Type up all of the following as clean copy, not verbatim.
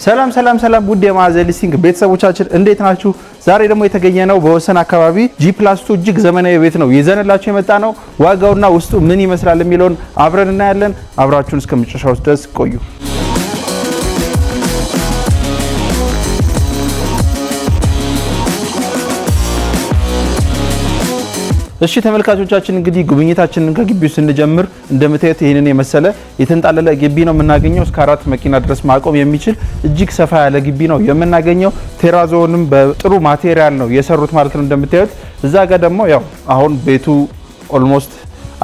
ሰላም ሰላም ሰላም ውድ የማዕዘን ሊስቲንግ ቤተሰቦቻችን እንዴት ናችሁ? ዛሬ ደግሞ የተገኘነው በወሰን አካባቢ G+2 እጅግ ዘመናዊ ቤት ነው ይዘንላችሁ የመጣ ነው። ዋጋውና ውስጡ ምን ይመስላል የሚለውን አብረን እናያለን። አብራችሁን እስከ መጨረሻው ድረስ ቆዩ። እሺ ተመልካቾቻችን እንግዲህ ጉብኝታችንን ከግቢው ስንጀምር እንደምታዩት ይሄንን የመሰለ የተንጣለለ ግቢ ነው የምናገኘው። እስከ 4 መኪና ድረስ ማቆም የሚችል እጅግ ሰፋ ያለ ግቢ ነው የምናገኘው። ቴራዞንም በጥሩ ማቴሪያል ነው የሰሩት ማለት ነው እንደምታዩት። እዛ ጋር ደግሞ ያው አሁን ቤቱ ኦልሞስት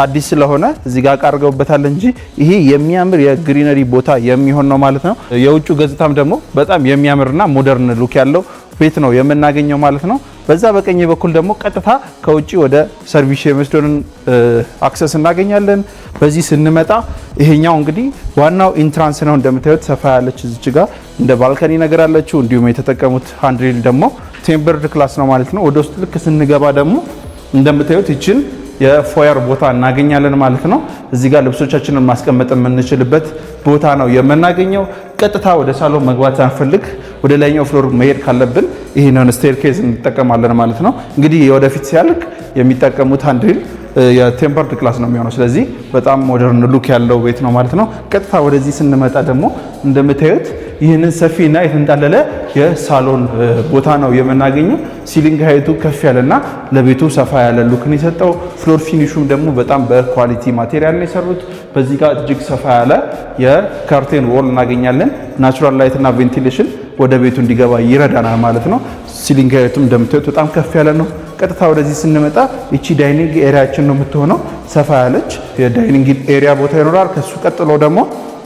አዲስ ስለሆነ እዚህ ጋር አቀርገውበታል እንጂ ይሄ የሚያምር የግሪነሪ ቦታ የሚሆን ነው ማለት ነው። የውጩ ገጽታም ደግሞ በጣም የሚያምርና ሞደርን ሉክ ያለው ቤት ነው የምናገኘው ማለት ነው። በዛ በቀኝ በኩል ደግሞ ቀጥታ ከውጪ ወደ ሰርቪስ የሚወስደውን አክሰስ እናገኛለን። በዚህ ስንመጣ ይሄኛው እንግዲህ ዋናው ኢንትራንስ ነው እንደምታዩት። ሰፋ ያለች እዚች ጋር እንደ ባልከኒ ነገር አለችው። እንዲሁም የተጠቀሙት ሃንድሪል ደግሞ ቴምበርድ ክላስ ነው ማለት ነው። ወደ ውስጥ ልክ ስንገባ ደግሞ እንደምታዩት ይችን የፎየር ቦታ እናገኛለን ማለት ነው። እዚህ ጋር ልብሶቻችንን ማስቀመጥ የምንችልበት ቦታ ነው የምናገኘው። ቀጥታ ወደ ሳሎን መግባት ሳንፈልግ ወደ ላይኛው ፍሎር መሄድ ካለብን ይሄንን ስቴርኬዝ እንጠቀማለን ማለት ነው። እንግዲህ ወደፊት ሲያልቅ የሚጠቀሙት ሃንድሪል የቴምፐርድ ክላስ ነው የሚሆነው። ስለዚህ በጣም ሞደርን ሉክ ያለው ቤት ነው ማለት ነው። ቀጥታ ወደዚህ ስንመጣ ደግሞ እንደምታዩት ይህንን ሰፊና የተንጣለለ የሳሎን ቦታ ነው የምናገኘው። ሲሊንግ ሃይቱ ከፍ ያለና ለቤቱ ሰፋ ያለ ሉክን የሰጠው። ፍሎር ፊኒሹም ደግሞ በጣም በኳሊቲ ማቴሪያል ነው የሰሩት። በዚህ ጋር እጅግ ሰፋ ያለ የካርቴን ዎል እናገኛለን። ናቹራል ላይት እና ቬንቲሌሽን ወደ ቤቱ እንዲገባ ይረዳናል ማለት ነው። ሲሊንግ ሃይቱም እንደምታዩት በጣም ከፍ ያለ ነው። ቀጥታ ወደዚህ ስንመጣ እቺ ዳይኒንግ ኤሪያችን ነው የምትሆነው። ሰፋ ያለች የዳይኒንግ ኤሪያ ቦታ ይኖራል። ከሱ ቀጥሎ ደግሞ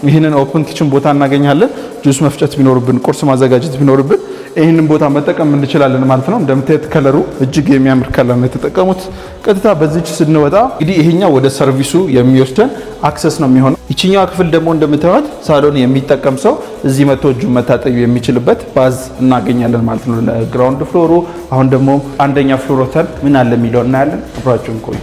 ይህንን ኦፕን ኪችን ቦታ እናገኛለን። ጁስ መፍጨት ቢኖርብን፣ ቁርስ ማዘጋጀት ቢኖርብን ይህንን ቦታ መጠቀም እንችላለን ማለት ነው። እንደምታዩት ከለሩ እጅግ የሚያምር ከለር ነው የተጠቀሙት። ቀጥታ በዚች ስንወጣ እንግዲህ ይሄኛው ወደ ሰርቪሱ የሚወስደን አክሰስ ነው የሚሆነው። ይችኛዋ ክፍል ደግሞ እንደምታዩት ሳሎን የሚጠቀም ሰው እዚህ መጥቶ እጁን መታጠብ የሚችልበት ባዝ እናገኛለን ማለት ነው ለግራውንድ ፍሎሩ። አሁን ደግሞ አንደኛ ፍሎር ወተን ምን አለ የሚለው እናያለን። አብራችሁን ቆዩ።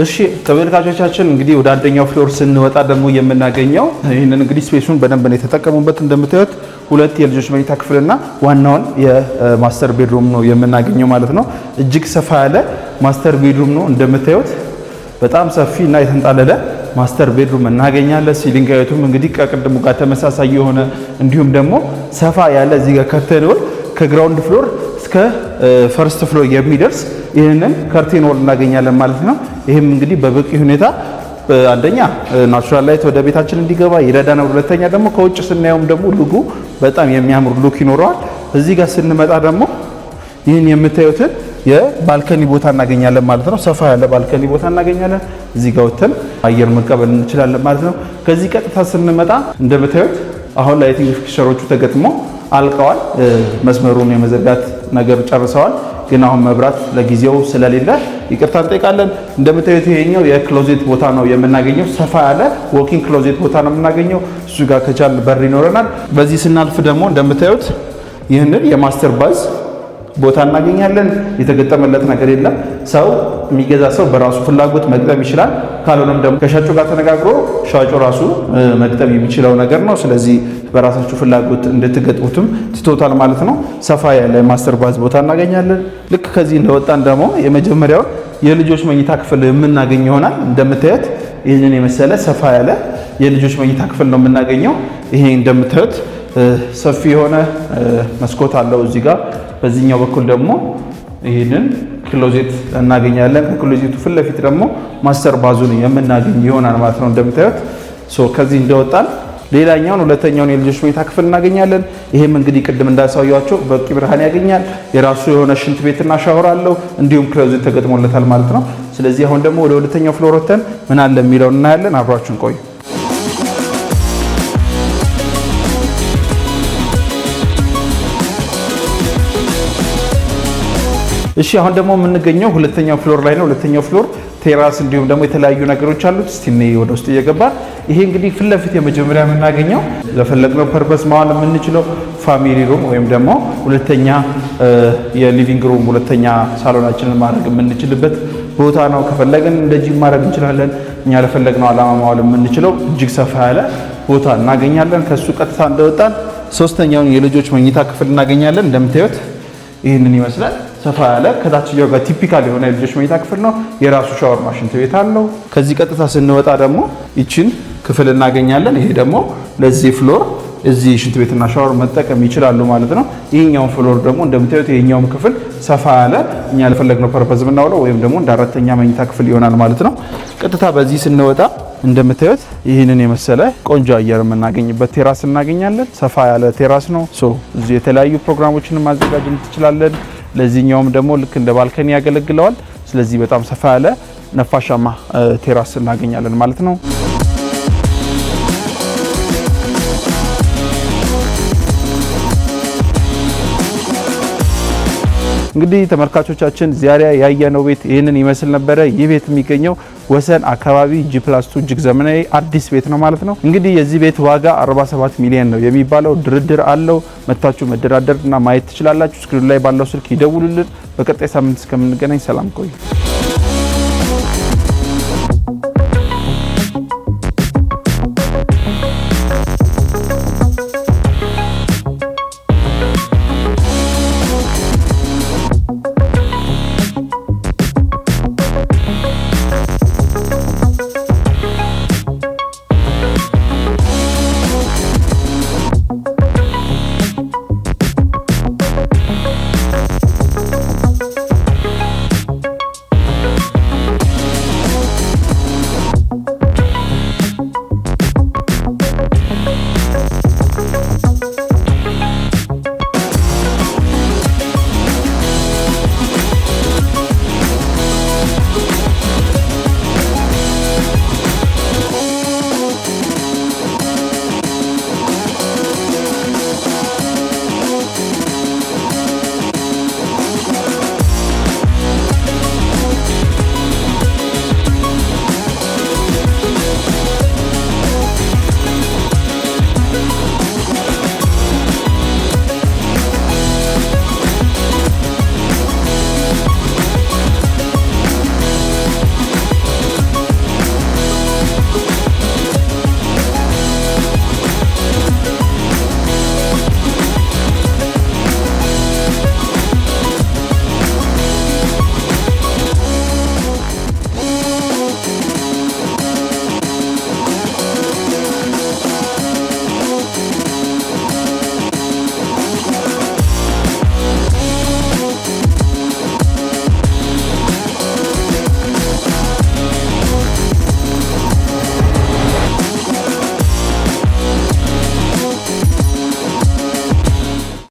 እሺ ተመልካቾቻችን እንግዲህ ወደ አንደኛው ፍሎር ስንወጣ ደግሞ የምናገኘው ይሄንን እንግዲህ ስፔሱን በደንብ ነው የተጠቀሙበት። እንደምታዩት ሁለት የልጆች መኝታ ክፍልና ዋናውን የማስተር ቤድሩም ነው የምናገኘው ማለት ነው። እጅግ ሰፋ ያለ ማስተር ቤድሩም ነው እንደምታዩት። በጣም ሰፊና የተንጣለለ ማስተር ቤድሩም እናገኛለን። ሲሊንግ ሃይቱም እንግዲህ ከቅድሙ ጋር ተመሳሳይ የሆነ እንዲሁም ደግሞ ሰፋ ያለ እዚህ ጋር ከርቴን ዎል ከግራውንድ ፍሎር እስከ ፈርስት ፍሎር የሚደርስ ይህንን ከርቴን ዎል እናገኛለን ማለት ነው። ይህም እንግዲህ በበቂ ሁኔታ አንደኛ ናቹራል ላይት ወደ ቤታችን እንዲገባ ይረዳናል። ሁለተኛ ደግሞ ከውጭ ስናየውም ደግሞ ሉኩ በጣም የሚያምር ሉክ ይኖረዋል። እዚህ ጋር ስንመጣ ደግሞ ይህን የምታዩትን የባልከኒ ቦታ እናገኛለን ማለት ነው። ሰፋ ያለ ባልከኒ ቦታ እናገኛለን። እዚህ ጋር ወተን አየር መቀበል እንችላለን ማለት ነው። ከዚህ ቀጥታ ስንመጣ እንደምታዩት አሁን ላይቲንግ ፊክቸሮቹ ተገጥሞ አልቀዋል። መስመሩን የመዘጋት ነገር ጨርሰዋል። ግን አሁን መብራት ለጊዜው ስለሌለ ይቅርታ እንጠይቃለን። እንደምታዩት ይሄኛው የክሎዜት ቦታ ነው የምናገኘው። ሰፋ ያለ ዎኪንግ ክሎዜት ቦታ ነው የምናገኘው። እሱ ጋር ከቻል በር ይኖረናል። በዚህ ስናልፍ ደግሞ እንደምታዩት ይህንን የማስተር ባዝ ቦታ እናገኛለን። የተገጠመለት ነገር የለም። ሰው የሚገዛ ሰው በራሱ ፍላጎት መግጠም ይችላል። ካልሆነም ደግሞ ከሻጩ ጋር ተነጋግሮ ሻጩ ራሱ መግጠም የሚችለው ነገር ነው። ስለዚህ በራሳችሁ ፍላጎት እንድትገጥሙትም ትቶታል ማለት ነው። ሰፋ ያለ ማስተር ባዝ ቦታ እናገኛለን። ልክ ከዚህ እንደወጣን ደግሞ የመጀመሪያው የልጆች መኝታ ክፍል የምናገኝ ይሆናል። እንደምታዩት ይህንን የመሰለ ሰፋ ያለ የልጆች መኝታ ክፍል ነው የምናገኘው። ይሄ እንደምታዩት ሰፊ የሆነ መስኮት አለው እዚህ ጋር። በዚህኛው በኩል ደግሞ ይህንን ክሎዜት እናገኛለን። ከክሎዜቱ ፊት ለፊት ደግሞ ማስተር ባዙን የምናገኝ ይሆናል ማለት ነው እንደምታዩት። ከዚህ እንደወጣን ሌላኛውን ሁለተኛውን የልጆች መኝታ ክፍል እናገኛለን። ይሄም እንግዲህ ቅድም እንዳሳያችሁ በቂ ብርሃን ያገኛል። የራሱ የሆነ ሽንት ቤትና ሻወር አለው። እንዲሁም ክሎዜት ተገጥሞለታል ማለት ነው። ስለዚህ አሁን ደግሞ ወደ ሁለተኛው ፍሎር ወተን ምን አለ የሚለውን እናያለን። አብራችሁን ቆዩ። እሺ አሁን ደግሞ የምንገኘው ሁለተኛው ፍሎር ላይ ነው። ሁለተኛው ፍሎር ቴራስ እንዲሁም ደግሞ የተለያዩ ነገሮች አሉት። እስቲ ወደ ውስጥ እየገባን ይሄ እንግዲህ ፊት ለፊት የመጀመሪያ የምናገኘው ለፈለግነው ፐርፐስ ማዋል የምንችለው ፋሚሊ ሩም ወይም ደግሞ ሁለተኛ የሊቪንግ ሩም ሁለተኛ ሳሎናችንን ማድረግ የምንችልበት ቦታ ነው። ከፈለግን እንደዚህ ማድረግ እንችላለን። እኛ ለፈለግነው ዓላማ ማዋል የምንችለው እጅግ ሰፋ ያለ ቦታ እናገኛለን። ከሱ ቀጥታ እንደወጣን ሶስተኛውን የልጆች መኝታ ክፍል እናገኛለን። እንደምታዩት ይህንን ይመስላል። ሰፋ ያለ ከታችኛው ጋር ቲፒካል የሆነ የልጆች መኝታ ክፍል ነው። የራሱ ሻወር ማሽን ቤት አለው። ከዚህ ቀጥታ ስንወጣ ደግሞ ይችን ክፍል እናገኛለን። ይሄ ደግሞ ለዚህ ፍሎር እዚህ ሽንት ቤትና ሻወር መጠቀም ይችላሉ ማለት ነው። ይሄኛው ፍሎር ደግሞ እንደምታዩት ይሄኛውም ክፍል ሰፋ ያለ እኛ ለፈለግነው ፐርፐዝ ብናውለው ወይም ደግሞ እንደ አራተኛ መኝታ ክፍል ይሆናል ማለት ነው። ቀጥታ በዚህ ስንወጣ እንደምታዩት ይህንን የመሰለ ቆንጆ አየር የምናገኝበት ቴራስ እናገኛለን። ሰፋ ያለ ቴራስ ነው። እዚህ የተለያዩ ፕሮግራሞችን ማዘጋጀት እንችላለን። ለዚህኛውም ደግሞ ልክ እንደ ባልከኒ ያገለግለዋል። ስለዚህ በጣም ሰፋ ያለ ነፋሻማ ቴራስ እናገኛለን ማለት ነው። እንግዲህ ተመልካቾቻችን ዛሬ ያየነው ቤት ይህንን ይመስል ነበረ። ይህ ቤት የሚገኘው ወሰን አካባቢ G+2 እጅግ ዘመናዊ አዲስ ቤት ነው ማለት ነው። እንግዲህ የዚህ ቤት ዋጋ 47 ሚሊዮን ነው የሚባለው። ድርድር አለው። መታችሁ መደራደርና ማየት ትችላላችሁ። ስክሪን ላይ ባለው ስልክ ይደውሉልን። በቀጣይ ሳምንት እስከምንገናኝ ሰላም ቆዩ።